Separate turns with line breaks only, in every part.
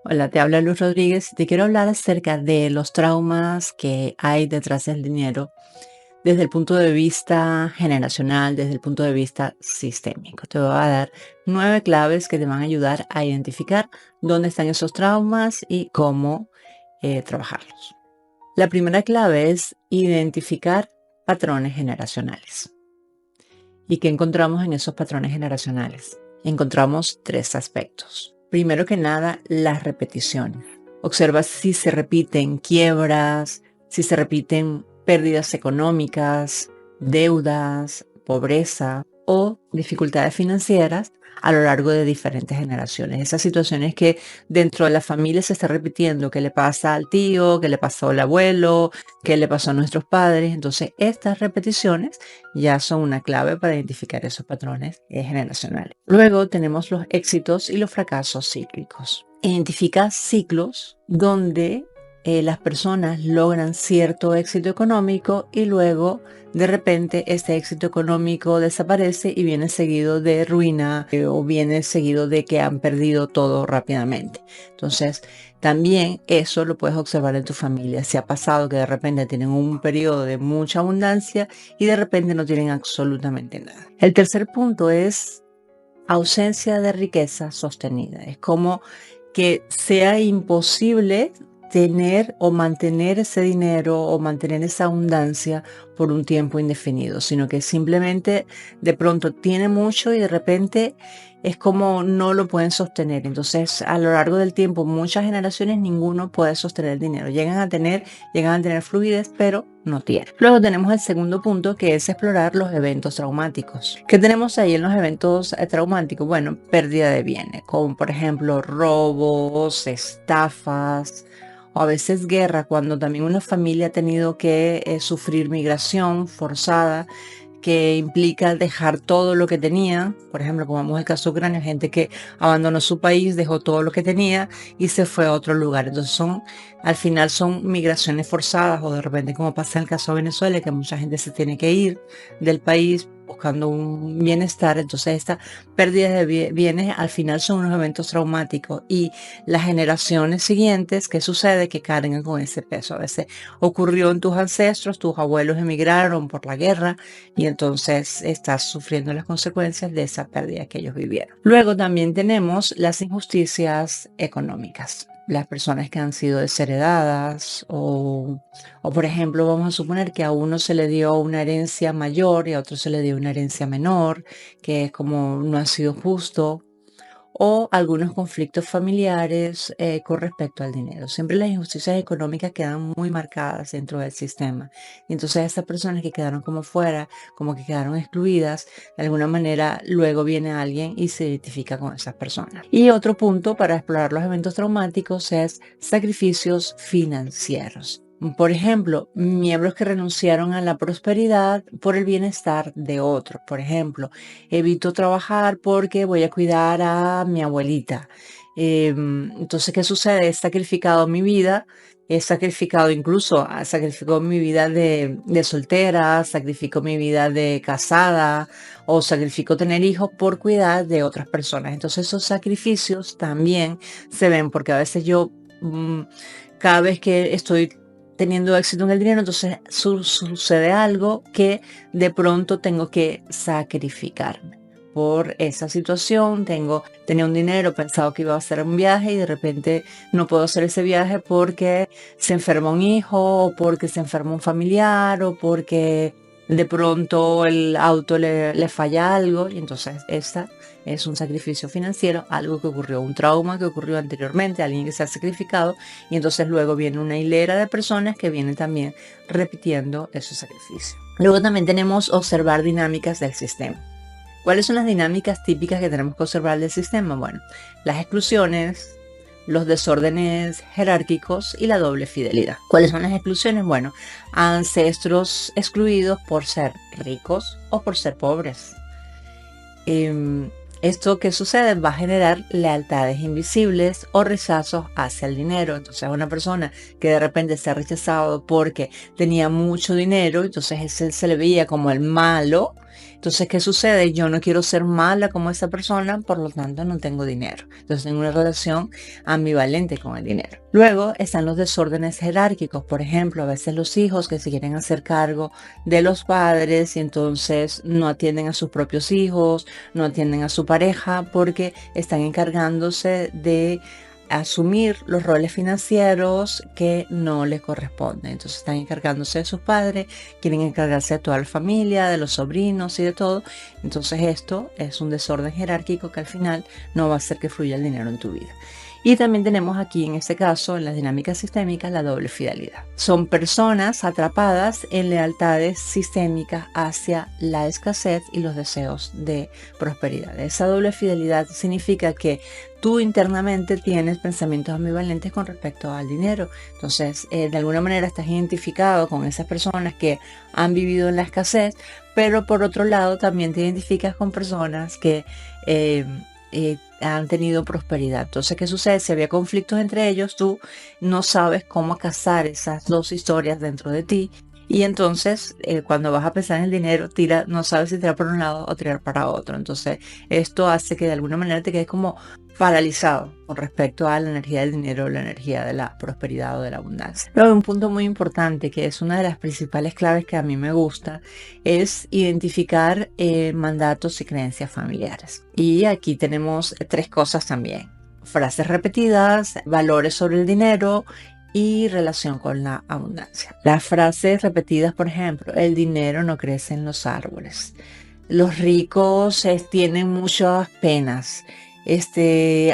Hola, te habla Luz Rodríguez y te quiero hablar acerca de los traumas que hay detrás del dinero desde el punto de vista generacional, desde el punto de vista sistémico. Te voy a dar 9 claves que te van a ayudar a identificar dónde están esos traumas y cómo trabajarlos. La primera clave es identificar patrones generacionales. ¿Y qué encontramos en esos patrones generacionales? Encontramos 3 aspectos. Primero que nada, las repeticiones. Observa si se repiten quiebras, si se repiten pérdidas económicas, deudas, pobreza o dificultades financieras a lo largo de diferentes generaciones. Esas situaciones que dentro de la familia se está repitiendo, que le pasa al tío, que le pasó al abuelo, que le pasó a nuestros padres. Entonces, estas repeticiones ya son una clave para identificar esos patrones generacionales. Luego tenemos los éxitos y los fracasos cíclicos. Identifica ciclos donde las personas logran cierto éxito económico y luego de repente este éxito económico desaparece y viene seguido de ruina o viene seguido de que han perdido todo rápidamente. Entonces, también eso lo puedes observar en tu familia. Si ha pasado que de repente tienen un periodo de mucha abundancia y de repente no tienen absolutamente nada. El tercer punto es ausencia de riqueza sostenida. Es como que sea imposible tener o mantener ese dinero o mantener esa abundancia por un tiempo indefinido, sino que simplemente de pronto tiene mucho y de repente es como no lo pueden sostener. Entonces, a lo largo del tiempo, muchas generaciones, ninguno puede sostener el dinero. Llegan a tener fluidez, pero no tienen. Luego tenemos el segundo punto, que es explorar los eventos traumáticos. ¿Qué tenemos ahí en los eventos traumáticos? Bueno, pérdida de bienes, como por ejemplo robos, estafas, o a veces guerra, cuando también una familia ha tenido que sufrir migración forzada, que implica dejar todo lo que tenía. Por ejemplo, como vemos el caso de Ucrania, gente que abandonó su país, dejó todo lo que tenía y se fue a otro lugar. Entonces al final son migraciones forzadas, o de repente, como pasa en el caso de Venezuela, que mucha gente se tiene que ir del país buscando un bienestar. Entonces esta pérdida de bienes al final son unos eventos traumáticos, y las generaciones siguientes, ¿qué sucede? Que cargan con ese peso. A veces ocurrió en tus ancestros, tus abuelos emigraron por la guerra y entonces estás sufriendo las consecuencias de esa pérdida que ellos vivieron. Luego también tenemos las injusticias económicas. Las personas que han sido desheredadas o por ejemplo, vamos a suponer que a uno se le dio una herencia mayor y a otro se le dio una herencia menor, que es como no ha sido justo, o algunos conflictos familiares con respecto al dinero. Siempre las injusticias económicas quedan muy marcadas dentro del sistema. Y entonces esas personas que quedaron como fuera, como que quedaron excluidas, de alguna manera luego viene alguien y se identifica con esas personas. Y otro punto para explorar los eventos traumáticos es sacrificios financieros. Por ejemplo, miembros que renunciaron a la prosperidad por el bienestar de otros. Por ejemplo, evito trabajar porque voy a cuidar a mi abuelita. Entonces, ¿qué sucede? He sacrificado mi vida, he sacrificado incluso, sacrificó mi vida de soltera, sacrificó mi vida de casada o sacrificó tener hijos por cuidar de otras personas. Entonces, esos sacrificios también se ven, porque a veces yo, cada vez que estoy teniendo éxito en el dinero, entonces sucede algo que de pronto tengo que sacrificarme por esa situación. Tenía un dinero, pensado que iba a hacer un viaje y de repente no puedo hacer ese viaje porque se enferma un hijo, o porque se enferma un familiar, o porque de pronto el auto le falla algo, y entonces esa es un sacrificio financiero, algo que ocurrió, un trauma que ocurrió anteriormente, alguien que se ha sacrificado, y entonces luego viene una hilera de personas que vienen también repitiendo esos sacrificios. Luego también tenemos observar dinámicas del sistema. ¿Cuáles son las dinámicas típicas que tenemos que observar del sistema? Bueno, las exclusiones, los desórdenes jerárquicos y la doble fidelidad. ¿Cuáles son las exclusiones? Bueno, ancestros excluidos por ser ricos o por ser pobres. Esto que sucede va a generar lealtades invisibles o rechazos hacia el dinero. Entonces, una persona que de repente se ha rechazado porque tenía mucho dinero, entonces ese se le veía como el malo, Entonces, ¿qué sucede? Yo no quiero ser mala como esa persona, por lo tanto no tengo dinero. Entonces tengo una relación ambivalente con el dinero. Luego están los desórdenes jerárquicos. Por ejemplo, a veces los hijos que se quieren hacer cargo de los padres y entonces no atienden a sus propios hijos, no atienden a su pareja porque están encargándose de asumir los roles financieros que no les corresponden. Entonces están encargándose de sus padres, quieren encargarse de toda la familia, de los sobrinos y de todo. Entonces esto es un desorden jerárquico que al final no va a hacer que fluya el dinero en tu vida. Y también tenemos aquí, en este caso, en las dinámicas sistémicas, la doble fidelidad. Son personas atrapadas en lealtades sistémicas hacia la escasez y los deseos de prosperidad. Esa doble fidelidad significa que tú internamente tienes pensamientos ambivalentes con respecto al dinero. Entonces, de alguna manera estás identificado con esas personas que han vivido en la escasez, pero por otro lado también te identificas con personas que han tenido prosperidad. Entonces, ¿qué sucede? Si había conflictos entre ellos, tú no sabes cómo casar esas dos historias dentro de ti. Y entonces, cuando vas a pensar en el dinero, no sabes si tirar por un lado o tirar para otro. Entonces, esto hace que de alguna manera te quedes como paralizado con respecto a la energía del dinero, la energía de la prosperidad o de la abundancia. Luego, un punto muy importante, que es una de las principales claves que a mí me gusta, es identificar mandatos y creencias familiares. Y aquí tenemos tres cosas también: frases repetidas, valores sobre el dinero y relación con la abundancia. Las frases repetidas, por ejemplo: el dinero no crece en los árboles, los ricos tienen muchas penas,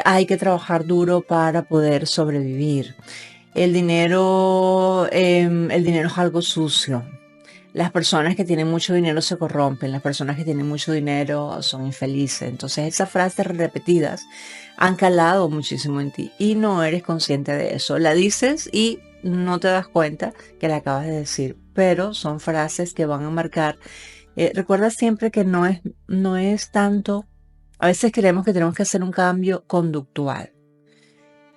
hay que trabajar duro para poder sobrevivir, el dinero es algo sucio, las personas que tienen mucho dinero se corrompen, las personas que tienen mucho dinero son infelices. Entonces esas frases repetidas han calado muchísimo en ti y no eres consciente de eso. La dices y no te das cuenta que la acabas de decir, pero son frases que van a marcar. Recuerda siempre que no es tanto, a veces creemos que tenemos que hacer un cambio conductual.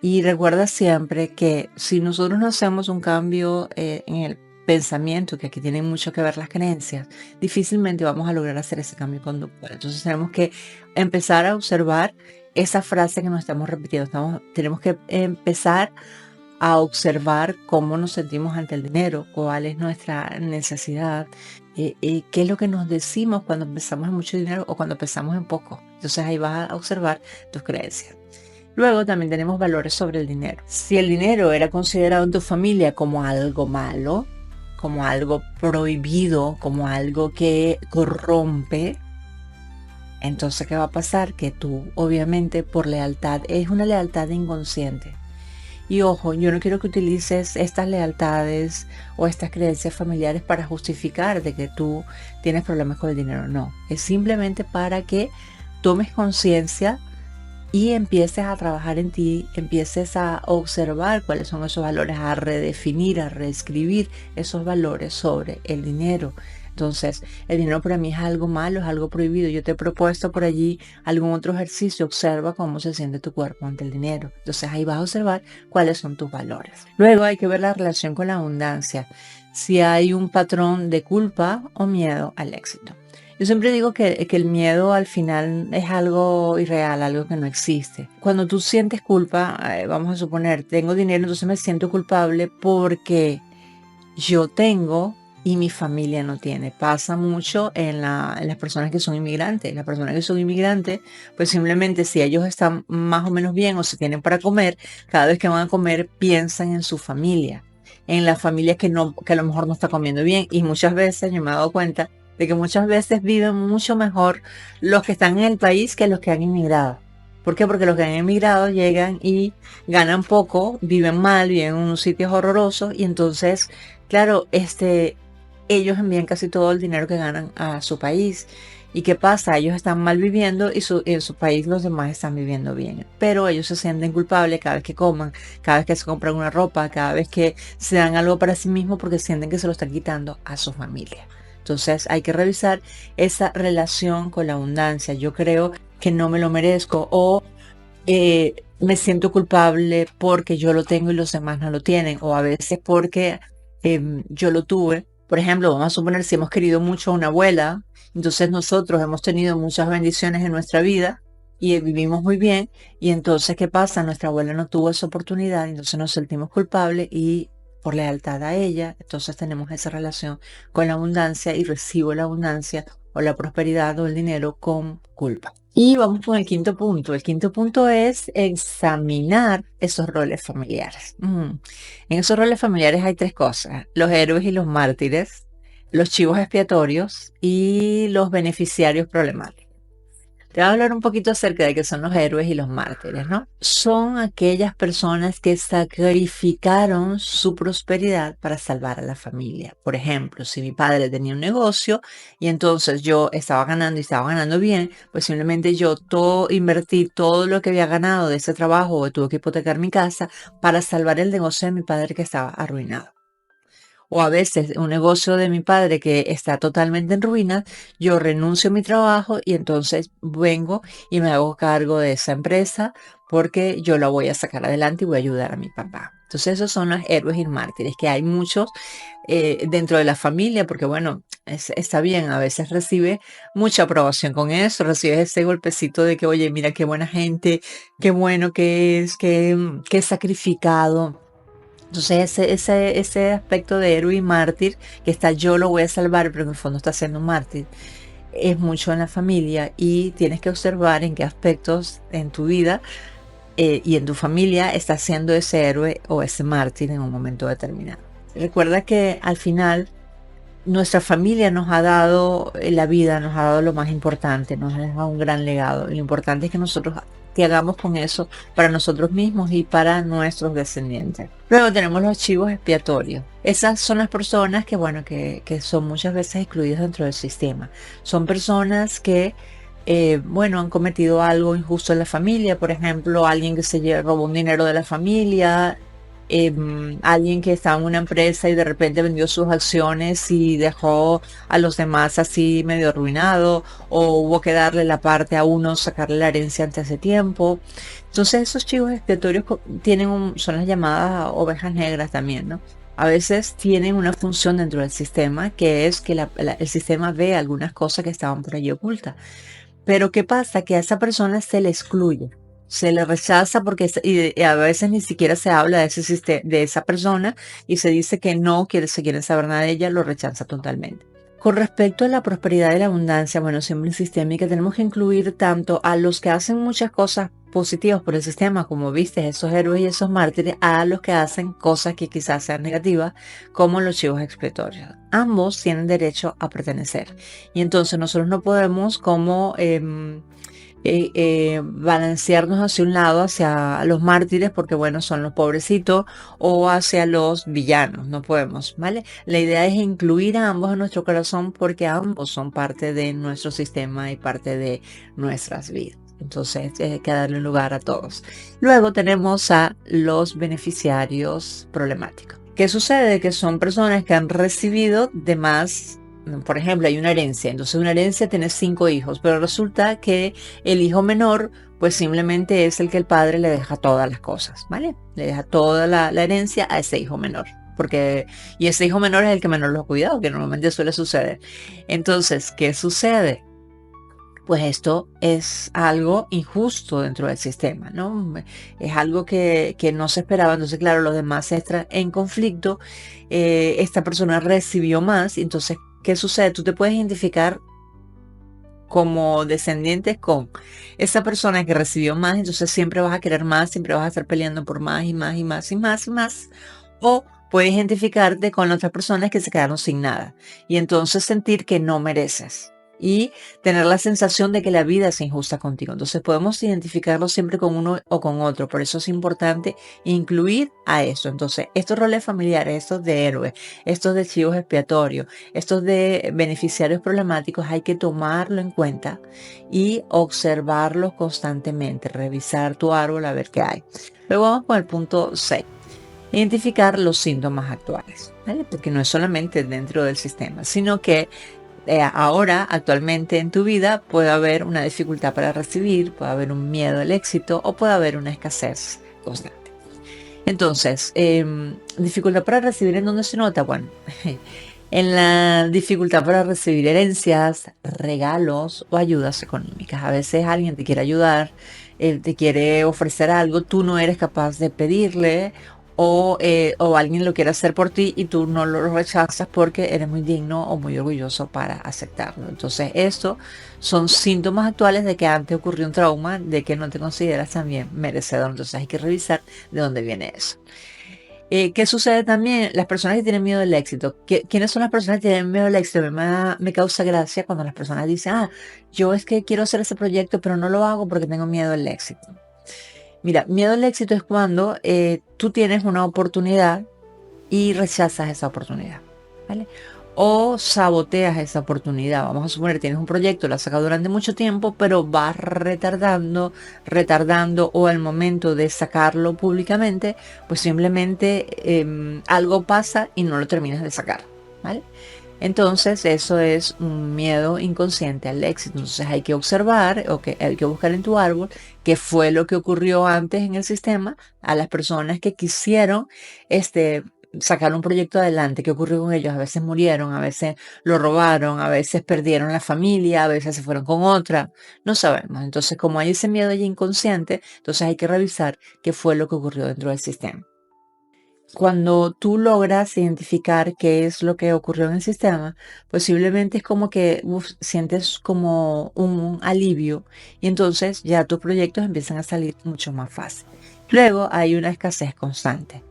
Y recuerda siempre que si nosotros no hacemos un cambio en el pensamiento, que aquí tienen mucho que ver las creencias, difícilmente vamos a lograr hacer ese cambio conductual. Entonces tenemos que empezar a observar esa frase que nos estamos repitiendo. Tenemos que empezar a observar cómo nos sentimos ante el dinero, cuál es nuestra necesidad, qué es lo que nos decimos cuando pensamos en mucho dinero o cuando pensamos en poco. Entonces ahí vas a observar tus creencias. Luego también tenemos valores sobre el dinero. Si el dinero era considerado en tu familia como algo malo, como algo prohibido, como algo que corrompe, entonces ¿qué va a pasar? Que tú, obviamente, por lealtad, es una lealtad inconsciente. Y ojo, yo no quiero que utilices estas lealtades o estas creencias familiares para justificar de que tú tienes problemas con el dinero. No, es simplemente para que tomes conciencia y empieces a trabajar en ti, empieces a observar cuáles son esos valores, a redefinir, a reescribir esos valores sobre el dinero. Entonces, el dinero para mí es algo malo, es algo prohibido. Yo te he propuesto por allí algún otro ejercicio. Observa cómo se siente tu cuerpo ante el dinero. Entonces, ahí vas a observar cuáles son tus valores. Luego hay que ver la relación con la abundancia. Si hay un patrón de culpa o miedo al éxito. Yo siempre digo que el miedo al final es algo irreal, algo que no existe. Cuando tú sientes culpa, vamos a suponer, tengo dinero, entonces me siento culpable porque yo tengo y mi familia no tiene. Pasa mucho en las personas que son inmigrantes. Las personas que son inmigrantes, pues simplemente si ellos están más o menos bien o se tienen para comer, cada vez que van a comer piensan en su familia, en la familia que a lo mejor no está comiendo bien. Y muchas veces yo me he dado cuenta de que muchas veces viven mucho mejor los que están en el país que los que han inmigrado. ¿Por qué? Porque los que han emigrado llegan y ganan poco, viven mal, viven en unos sitios horrorosos y entonces, claro, ellos envían casi todo el dinero que ganan a su país. ¿Y qué pasa? Ellos están mal viviendo y en su país los demás están viviendo bien. Pero ellos se sienten culpables cada vez que coman, cada vez que se compran una ropa, cada vez que se dan algo para sí mismos porque sienten que se lo están quitando a su familia. Entonces hay que revisar esa relación con la abundancia. Yo creo que no me lo merezco o me siento culpable porque yo lo tengo y los demás no lo tienen. O a veces porque yo lo tuve. Por ejemplo, vamos a suponer si hemos querido mucho a una abuela Entonces nosotros hemos tenido muchas bendiciones en nuestra vida y vivimos muy bien. Y entonces, ¿qué pasa? Nuestra abuela no tuvo esa oportunidad, entonces nos sentimos culpables y por lealtad a ella, entonces tenemos esa relación con la abundancia y recibo la abundancia o la prosperidad o el dinero con culpa. Y vamos con el quinto punto. El quinto punto es examinar esos roles familiares. En esos roles familiares hay tres cosas: los héroes y los mártires, los chivos expiatorios y los beneficiarios problemáticos. Te voy a hablar un poquito acerca de qué son los héroes y los mártires, ¿no? Son aquellas personas que sacrificaron su prosperidad para salvar a la familia. Por ejemplo, si mi padre tenía un negocio y entonces yo estaba ganando y estaba ganando bien, pues simplemente yo invertí todo lo que había ganado de ese trabajo o tuve que hipotecar mi casa para salvar el negocio de mi padre que estaba arruinado. O a veces un negocio de mi padre que está totalmente en ruinas, yo renuncio a mi trabajo y entonces vengo y me hago cargo de esa empresa porque yo la voy a sacar adelante y voy a ayudar a mi papá. Entonces esos son los héroes y mártires, que hay muchos dentro de la familia, porque bueno, está bien, a veces recibe mucha aprobación con eso, recibes ese golpecito de que, oye, mira qué buena gente, qué bueno que es, qué sacrificado. Entonces ese aspecto de héroe y mártir, que está yo lo voy a salvar, pero en el fondo está siendo un mártir, es mucho en la familia y tienes que observar en qué aspectos en tu vida y en tu familia estás siendo ese héroe o ese mártir en un momento determinado. Recuerda que al final nuestra familia nos ha dado la vida, nos ha dado lo más importante, nos ha dejado un gran legado. Y lo importante es que nosotros que hagamos con eso para nosotros mismos y para nuestros descendientes. Luego tenemos los chivos expiatorios. Esas son las personas que, bueno, que son muchas veces excluidas dentro del sistema. Son personas que bueno, han cometido algo injusto en la familia, por ejemplo, alguien que robó un dinero de la familia, alguien que estaba en una empresa y de repente vendió sus acciones y dejó a los demás así medio arruinado, o hubo que darle la parte a uno, sacarle la herencia antes de tiempo. Entonces esos chivos expiatorios son las llamadas ovejas negras también, ¿no? A veces tienen una función dentro del sistema, que es que el sistema ve algunas cosas que estaban por allí ocultas. Pero ¿qué pasa? Que a esa persona se le excluye, se le rechaza porque y a veces ni siquiera se habla de de esa persona y se dice que no se quieren saber nada de ella, lo rechaza totalmente. Con respecto a la prosperidad y la abundancia, bueno, siempre sistémica, tenemos que incluir tanto a los que hacen muchas cosas positivas por el sistema, como viste, esos héroes y esos mártires, a los que hacen cosas que quizás sean negativas, como los chivos expiatorios. Ambos tienen derecho a pertenecer. Y entonces nosotros no podemos como balancearnos hacia un lado, hacia los mártires, porque bueno, son los pobrecitos, o hacia los villanos, no podemos, ¿vale? La idea es incluir a ambos en nuestro corazón porque ambos son parte de nuestro sistema y parte de nuestras vidas. Entonces hay que darle lugar a todos. Luego tenemos a los beneficiarios problemáticos. ¿Qué sucede? Que son personas que han recibido de más. Por ejemplo, hay una herencia, entonces una herencia tiene 5 hijos, pero resulta que el hijo menor pues simplemente es el que el padre le deja todas las cosas, ¿vale? Le deja toda la herencia a ese hijo menor, y ese hijo menor es el que menor lo ha cuidado, que normalmente suele suceder. Entonces, ¿qué sucede? Pues esto es algo injusto dentro del sistema, ¿no? Es algo que no se esperaba. Entonces, claro, los demás entran en conflicto. Esta persona recibió más. Entonces, ¿qué sucede? Tú te puedes identificar como descendientes con esa persona que recibió más. Entonces, siempre vas a querer más, siempre vas a estar peleando por más y más y más y más y más. O puedes identificarte con otras personas que se quedaron sin nada. Y entonces sentir que no mereces. Y tener la sensación de que la vida es injusta contigo. Entonces podemos identificarlo siempre con uno o con otro. Por eso es importante incluir a eso. Entonces, estos roles familiares, estos de héroes, estos de chivos expiatorios, estos de beneficiarios problemáticos, hay que tomarlo en cuenta y observarlos constantemente. Revisar tu árbol a ver qué hay. Luego vamos con el punto 6. Identificar los síntomas actuales, ¿vale? Porque no es solamente dentro del sistema, sino que ahora, actualmente en tu vida, puede haber una dificultad para recibir, puede haber un miedo al éxito o puede haber una escasez constante. Entonces, dificultad para recibir, ¿en dónde se nota? Bueno, en la dificultad para recibir herencias, regalos o ayudas económicas. A veces alguien te quiere ayudar, te quiere ofrecer algo, tú no eres capaz de pedirle o alguien lo quiere hacer por ti y tú no lo rechazas porque eres muy digno o muy orgulloso para aceptarlo. Entonces, esto son síntomas actuales de que antes ocurrió un trauma, de que no te consideras también merecedor. Entonces, hay que revisar de dónde viene eso. ¿Qué sucede también? Las personas que tienen miedo del éxito. ¿Quiénes son las personas que tienen miedo del éxito? Me causa gracia cuando las personas dicen, yo es que quiero hacer ese proyecto, pero no lo hago porque tengo miedo del éxito. Mira, miedo al éxito es cuando tú tienes una oportunidad y rechazas esa oportunidad, ¿vale? O saboteas esa oportunidad. Vamos a suponer que tienes un proyecto, lo has sacado durante mucho tiempo, pero vas retardando o al momento de sacarlo públicamente, pues simplemente algo pasa y no lo terminas de sacar, ¿vale? Entonces eso es un miedo inconsciente al éxito. Entonces hay que observar o que hay que buscar en tu árbol qué fue lo que ocurrió antes en el sistema a las personas que quisieron este, sacar un proyecto adelante. ¿Qué ocurrió con ellos? A veces murieron, a veces lo robaron, a veces perdieron la familia, a veces se fueron con otra. No sabemos. Entonces como hay ese miedo allí inconsciente, entonces hay que revisar qué fue lo que ocurrió dentro del sistema. Cuando tú logras identificar qué es lo que ocurrió en el sistema, posiblemente es como que sientes como un alivio y entonces ya tus proyectos empiezan a salir mucho más fácil. Luego hay una escasez constante,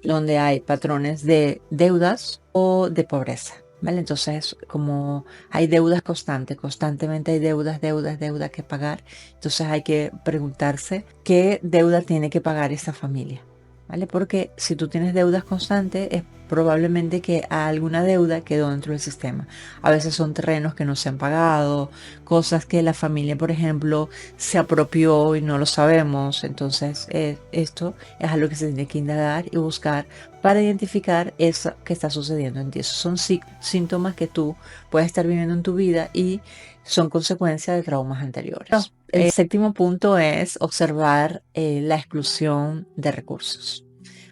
donde hay patrones de deudas o de pobreza. ¿Vale? Entonces, como hay deudas constantes, constantemente hay deudas que pagar, entonces hay que preguntarse qué deuda tiene que pagar esa familia. ¿Vale? Porque si tú tienes deudas constantes, es probablemente que alguna deuda quedó dentro del sistema. A veces son terrenos que no se han pagado, cosas que la familia, por ejemplo, se apropió y no lo sabemos. Entonces, esto es algo que se tiene que indagar y buscar para identificar eso que está sucediendo en ti. Esos son síntomas que tú puedes estar viviendo en tu vida y son consecuencia de traumas anteriores. El séptimo punto es observar la exclusión de recursos.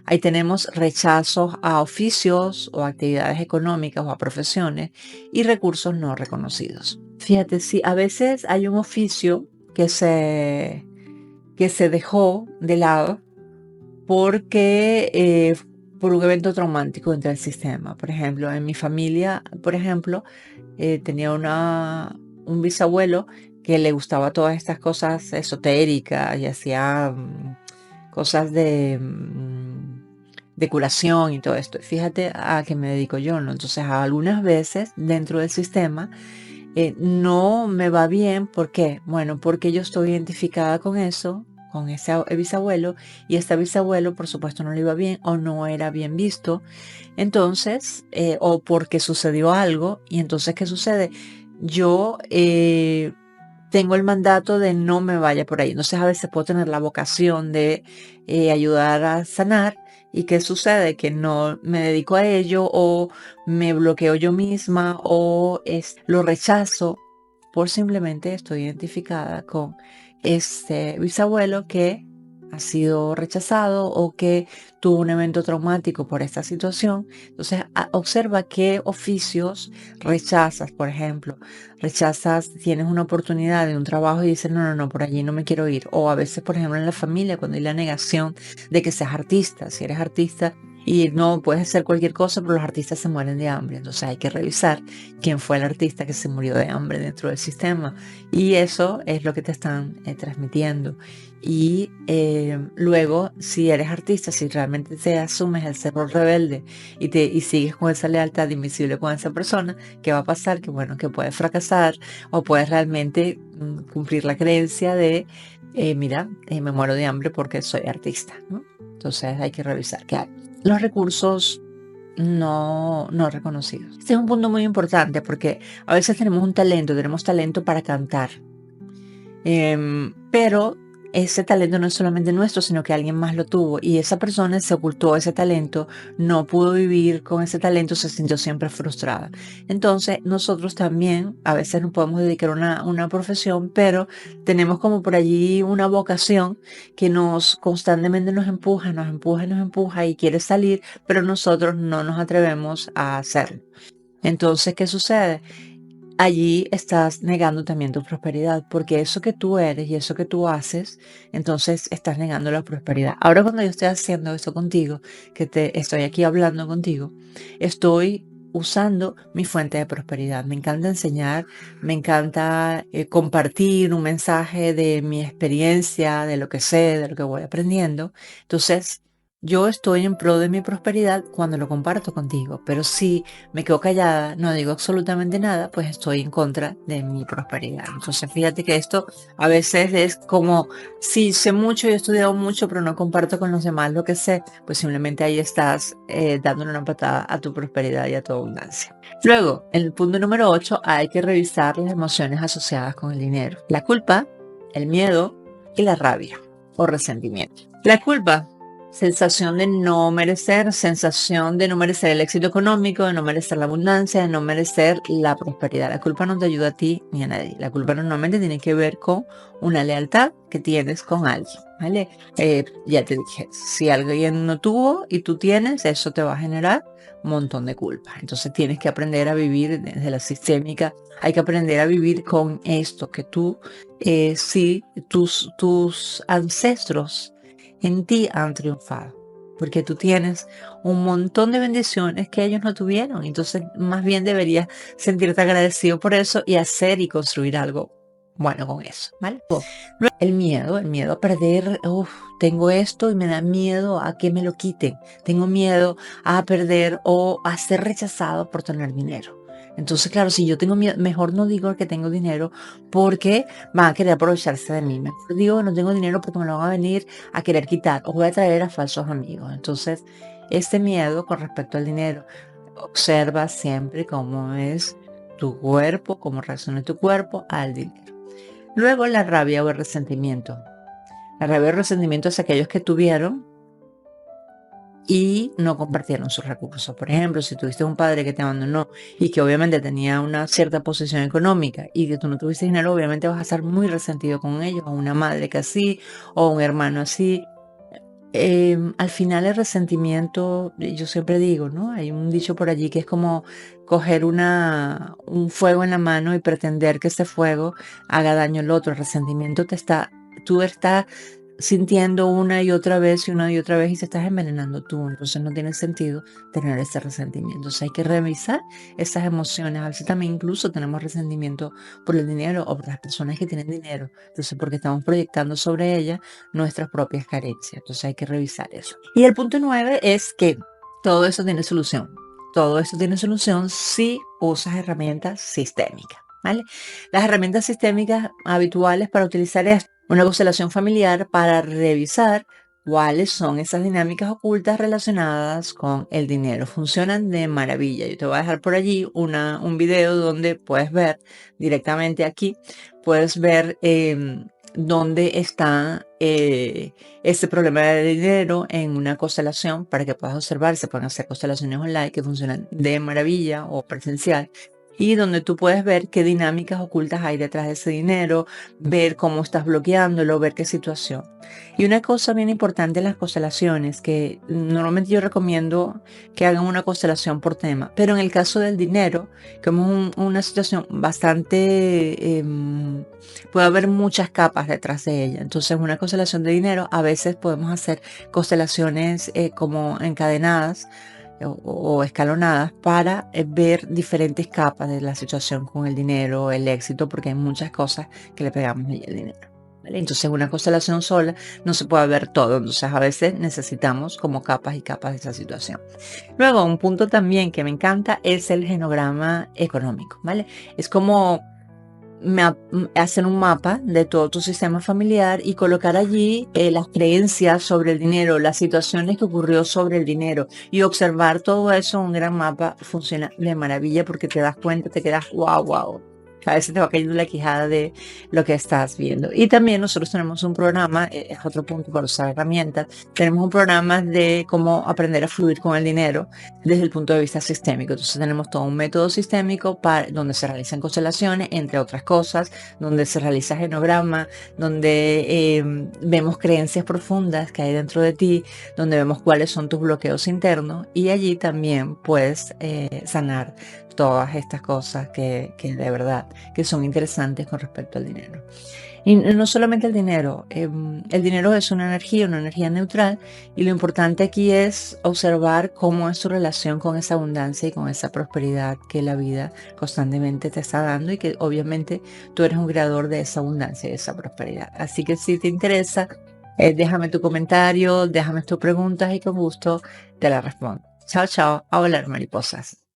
Ahí tenemos rechazos a oficios o actividades económicas o a profesiones y recursos no reconocidos. Fíjate, si a veces hay un oficio que se dejó de lado porque por un evento traumático dentro del sistema. Por ejemplo, en mi familia, por ejemplo, tenía un bisabuelo que le gustaba todas estas cosas esotéricas y hacía cosas de curación y todo esto. Fíjate a qué me dedico yo, ¿no? Entonces, algunas veces dentro del sistema no me va bien. ¿Por qué? Bueno, porque yo estoy identificada con eso, con ese bisabuelo, y este bisabuelo, por supuesto, no le iba bien o no era bien visto. Entonces, o porque sucedió algo, y entonces, ¿qué sucede? Yo tengo el mandato de no me vaya por ahí. Entonces, a veces puedo tener la vocación de ayudar a sanar. ¿Y qué sucede? Que no me dedico a ello o me bloqueo yo misma o lo rechazo por simplemente estoy identificada con este bisabuelo que ha sido rechazado o que tuvo un evento traumático por esta situación. Entonces, observa qué oficios rechazas, por ejemplo. Rechazas, tienes una oportunidad de un trabajo y dices, no, por allí no me quiero ir. O a veces, por ejemplo, en la familia, cuando hay la negación de que seas artista. Si eres artista y no puedes hacer cualquier cosa, pero los artistas se mueren de hambre. Entonces hay que revisar quién fue el artista que se murió de hambre dentro del sistema. Y eso es lo que te están transmitiendo. Y luego, si eres artista, si realmente te asumes el ser rebelde y sigues con esa lealtad invisible con esa persona, ¿qué va a pasar? Que bueno, que puedes fracasar o puedes realmente cumplir la creencia de, mira, me muero de hambre porque soy artista, ¿no? Entonces hay que revisar qué hay. Los recursos no reconocidos. Este es un punto muy importante porque a veces tenemos talento para cantar, pero ese talento no es solamente nuestro, sino que alguien más lo tuvo y esa persona se ocultó ese talento, no pudo vivir con ese talento, se sintió siempre frustrada. Entonces nosotros también a veces nos podemos dedicar a una profesión, pero tenemos como por allí una vocación que constantemente nos empuja y quiere salir, pero nosotros no nos atrevemos a hacerlo. Entonces, ¿qué sucede? Allí estás negando también tu prosperidad, porque eso que tú eres y eso que tú haces, entonces estás negando la prosperidad. Ahora cuando yo estoy haciendo esto contigo, que te estoy aquí hablando contigo, estoy usando mi fuente de prosperidad. Me encanta enseñar, me encanta compartir un mensaje de mi experiencia, de lo que sé, de lo que voy aprendiendo. Entonces, yo estoy en pro de mi prosperidad cuando lo comparto contigo, pero si me quedo callada, no digo absolutamente nada, pues estoy en contra de mi prosperidad. Entonces, fíjate que esto a veces es como, si sé mucho y he estudiado mucho, pero no comparto con los demás lo que sé, pues simplemente ahí estás dándole una patada a tu prosperidad y a tu abundancia. Luego, en el punto número 8, hay que revisar las emociones asociadas con el dinero. La culpa, el miedo y la rabia o resentimiento. La culpa, sensación de no merecer, sensación de no merecer el éxito económico, de no merecer la abundancia, de no merecer la prosperidad. La culpa no te ayuda a ti ni a nadie. La culpa normalmente tiene que ver con una lealtad que tienes con alguien, ¿vale? Ya te dije, si alguien no tuvo y tú tienes, eso te va a generar un montón de culpa. Entonces tienes que aprender a vivir desde la sistémica. Hay que aprender a vivir con esto, que tú, sí, tus ancestros en ti han triunfado, porque tú tienes un montón de bendiciones que ellos no tuvieron. Entonces, más bien deberías sentirte agradecido por eso y hacer y construir algo bueno con eso, ¿vale? El miedo a perder, tengo esto y me da miedo a que me lo quiten. Tengo miedo a perder o a ser rechazado por tener dinero. Entonces, claro, si yo tengo miedo, mejor no digo que tengo dinero porque van a querer aprovecharse de mí. Mejor digo que no tengo dinero porque me lo van a venir a querer quitar o voy a traer a falsos amigos. Entonces, este miedo con respecto al dinero, observa siempre cómo es tu cuerpo, cómo reacciona tu cuerpo al dinero. Luego, la rabia o el resentimiento. La rabia o el resentimiento es aquellos que tuvieron y no compartieron sus recursos. Por ejemplo, si tuviste un padre que te abandonó y que obviamente tenía una cierta posición económica y que tú no tuviste dinero, obviamente vas a estar muy resentido con ellos, o una madre que así, o un hermano así. Al final el resentimiento, yo siempre digo, ¿no? Hay un dicho por allí que es como coger un fuego en la mano y pretender que ese fuego haga daño al otro. El resentimiento tú estás sintiendo una y otra vez y una y otra vez y te estás envenenando tú. Entonces no tiene sentido tener ese resentimiento. Entonces hay que revisar esas emociones. A veces también incluso tenemos resentimiento por el dinero o por las personas que tienen dinero. Entonces porque estamos proyectando sobre ellas nuestras propias carencias. Entonces hay que revisar eso. Y el punto 9 es que todo eso tiene solución. Todo eso tiene solución si usas herramientas sistémicas, ¿vale? Las herramientas sistémicas habituales para utilizar es una constelación familiar para revisar cuáles son esas dinámicas ocultas relacionadas con el dinero. Funcionan de maravilla. Yo te voy a dejar por allí un video donde puedes ver directamente aquí, puedes ver dónde está ese problema de dinero en una constelación para que puedas observar. Se pueden hacer constelaciones online que funcionan de maravilla o presencial y donde tú puedes ver qué dinámicas ocultas hay detrás de ese dinero, ver cómo estás bloqueándolo, ver qué situación. Y una cosa bien importante en las constelaciones, que normalmente yo recomiendo que hagan una constelación por tema, pero en el caso del dinero, como es una situación bastante, puede haber muchas capas detrás de ella. Entonces, una constelación de dinero, a veces podemos hacer constelaciones como encadenadas o escalonadas para ver diferentes capas de la situación con el dinero, el éxito, porque hay muchas cosas que le pegamos ahí al dinero. ¿Vale? Entonces una constelación sola no se puede ver todo, entonces a veces necesitamos como capas y capas de esa situación. Luego un punto también que me encanta es el genograma económico, ¿vale? Es como hacer un mapa de todo tu sistema familiar y colocar allí las creencias sobre el dinero, las situaciones que ocurrió sobre el dinero y observar todo eso en un gran mapa funciona de maravilla porque te das cuenta, te quedas wow, wow. A veces te va cayendo la quijada de lo que estás viendo. Y también nosotros tenemos un programa, es otro punto para usar herramientas, tenemos un programa de cómo aprender a fluir con el dinero desde el punto de vista sistémico. Entonces tenemos todo un método sistémico donde se realizan constelaciones, entre otras cosas, donde se realiza genograma, donde vemos creencias profundas que hay dentro de ti, donde vemos cuáles son tus bloqueos internos y allí también puedes sanar todas estas cosas que de verdad que son interesantes con respecto al dinero. Y no solamente el dinero es una energía neutral, y lo importante aquí es observar cómo es tu relación con esa abundancia y con esa prosperidad que la vida constantemente te está dando, y que obviamente tú eres un creador de esa abundancia y de esa prosperidad. Así que si te interesa, déjame tu comentario, déjame tus preguntas y con gusto te las respondo. Chao, chao, a volar mariposas.